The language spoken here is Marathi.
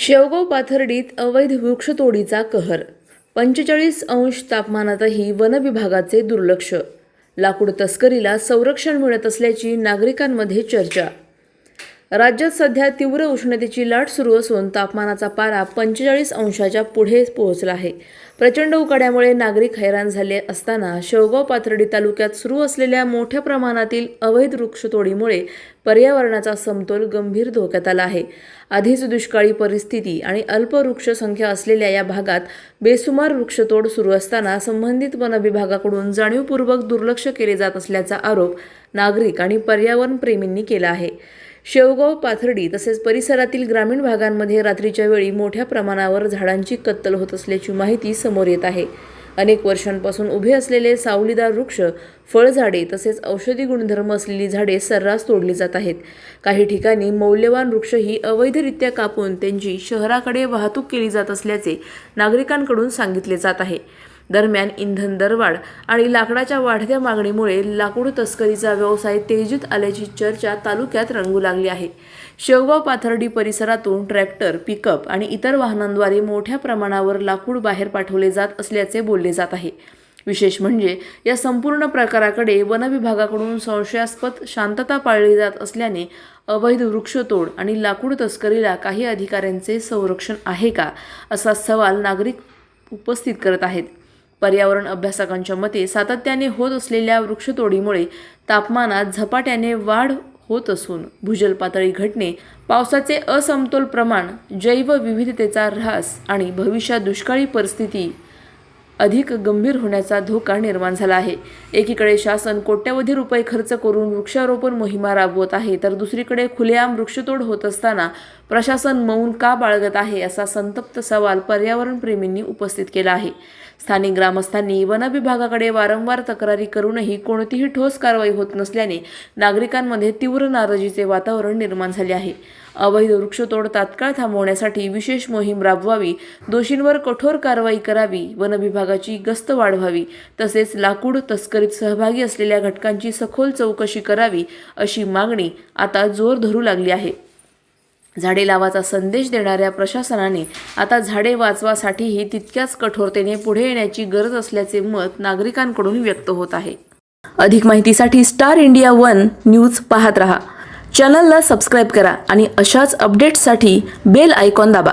शेवगाव पाथर्डीत अवैध वृक्षतोडीचा कहर. 45 अंश तापमानातही वनविभागाचे दुर्लक्ष. लाकूड तस्करीला संरक्षण मिळत असल्याची नागरिकांमध्ये चर्चा. राज्यात सध्या तीव्र उष्णतेची लाट सुरू असून तापमानाचा पारा 45 अंशाच्या पुढे पोहोचला आहे. प्रचंड उकाड्यामुळे नागरिक हैराण झाले असताना शेवगाव पाथर्डी तालुक्यात सुरू असलेल्या मोठ्या प्रमाणातील अवैध वृक्षतोडीमुळे पर्यावरणाचा समतोल गंभीर धोक्यात आला आहे. आधीच दुष्काळी परिस्थिती आणि अल्प वृक्षसंख्या असलेल्या या भागात बेसुमार वृक्षतोड सुरू असताना संबंधित वन विभागाकडून जाणीवपूर्वक दुर्लक्ष केले जात असल्याचा आरोप नागरिक आणि पर्यावरण प्रेमींनी केला आहे. शेवगाव पाथर्डी तसेच परिसरातील ग्रामीण भागांमध्ये रात्रीच्या वेळी मोठ्या प्रमाणावर झाडांची कत्तल होत असल्याची माहिती समोर येत आहे. अनेक वर्षांपासून उभे असलेले सावलीदार वृक्ष, फळझाडे तसेच औषधी गुणधर्म असलेली झाडे सर्रास तोडली जात आहेत. काही ठिकाणी मौल्यवान वृक्षही अवैधरित्या कापून त्यांची शहराकडे वाहतूक केली जात असल्याचे नागरिकांकडून सांगितले जात आहे. दरम्यान इंधन दरवाढ आणि लाकडाच्या वाढत्या मागणीमुळे लाकूड तस्करीचा व्यवसाय तेजीत आल्याची चर्चा तालुक्यात रंगू लागली आहे. शेवगाव पाथर्डी परिसरातून ट्रॅक्टर, पिकअप आणि इतर वाहनांद्वारे मोठ्या प्रमाणावर लाकूड बाहेर पाठवले जात असल्याचे बोलले जात आहे. विशेष म्हणजे या संपूर्ण प्रकाराकडे वनविभागाकडून संशयास्पद शांतता पाळली जात असल्याने अवैध वृक्षतोड आणि लाकूड तस्करीला काही अधिकाऱ्यांचे संरक्षण आहे का, असा सवाल नागरिक उपस्थित करत आहेत. पर्यावरण अभ्यासकांच्या मते सातत्याने होत असलेल्या वृक्षतोडीमुळे तापमानात झपाट्याने वाढ होत असून भूजल पातळी घटणे, पावसाचे असमतोल प्रमाण, जैवविविधतेचा ऱ्हास आणि भविष्यात दुष्काळी परिस्थिती अधिक गंभीर होण्याचा धोका निर्माण झाला आहे. एकीकडे शासन कोट्यवधी रुपये खर्च करून वृक्षारोपण मोहिमा राबवत आहे, तर दुसरीकडे खुलेआम वृक्षतोड होत असताना प्रशासन मौन का बाळगत आहे, असा संतप्त सवाल पर्यावरण प्रेमींनी उपस्थित केला आहे. स्थानिक ग्रामस्थांनी वनविभागाकडे वारंवार तक्रारी करूनही कोणतीही ठोस कारवाई होत नसल्याने नागरिकांमध्ये तीव्र नाराजीचे वातावरण निर्माण झाले आहे. अवैध वृक्षतोड तात्काळ थांबवण्यासाठी विशेष मोहीम राबवावी, दोषींवर कठोर कारवाई करावी, वनविभागाची गस्त वाढवावी, तसेच लाकूड तस्करीत सहभागी असलेल्या घटकांची सखोल चौकशी करावी, अशी मागणी आता जोर धरू लागली आहे. झाडे लावाचा संदेश देणाऱ्या प्रशासनाने आता झाडे वाचवासाठीही तितक्याच कठोरतेने पुढे येण्याची गरज असल्याचे मत नागरिकांकडून व्यक्त होत आहे. अधिक माहितीसाठी स्टार इंडिया 1 न्यूज पाहत रहा. चॅनलला सबस्क्राईब करा आणि अशाच अपडेट्ससाठी बेल आयकॉन दाबा.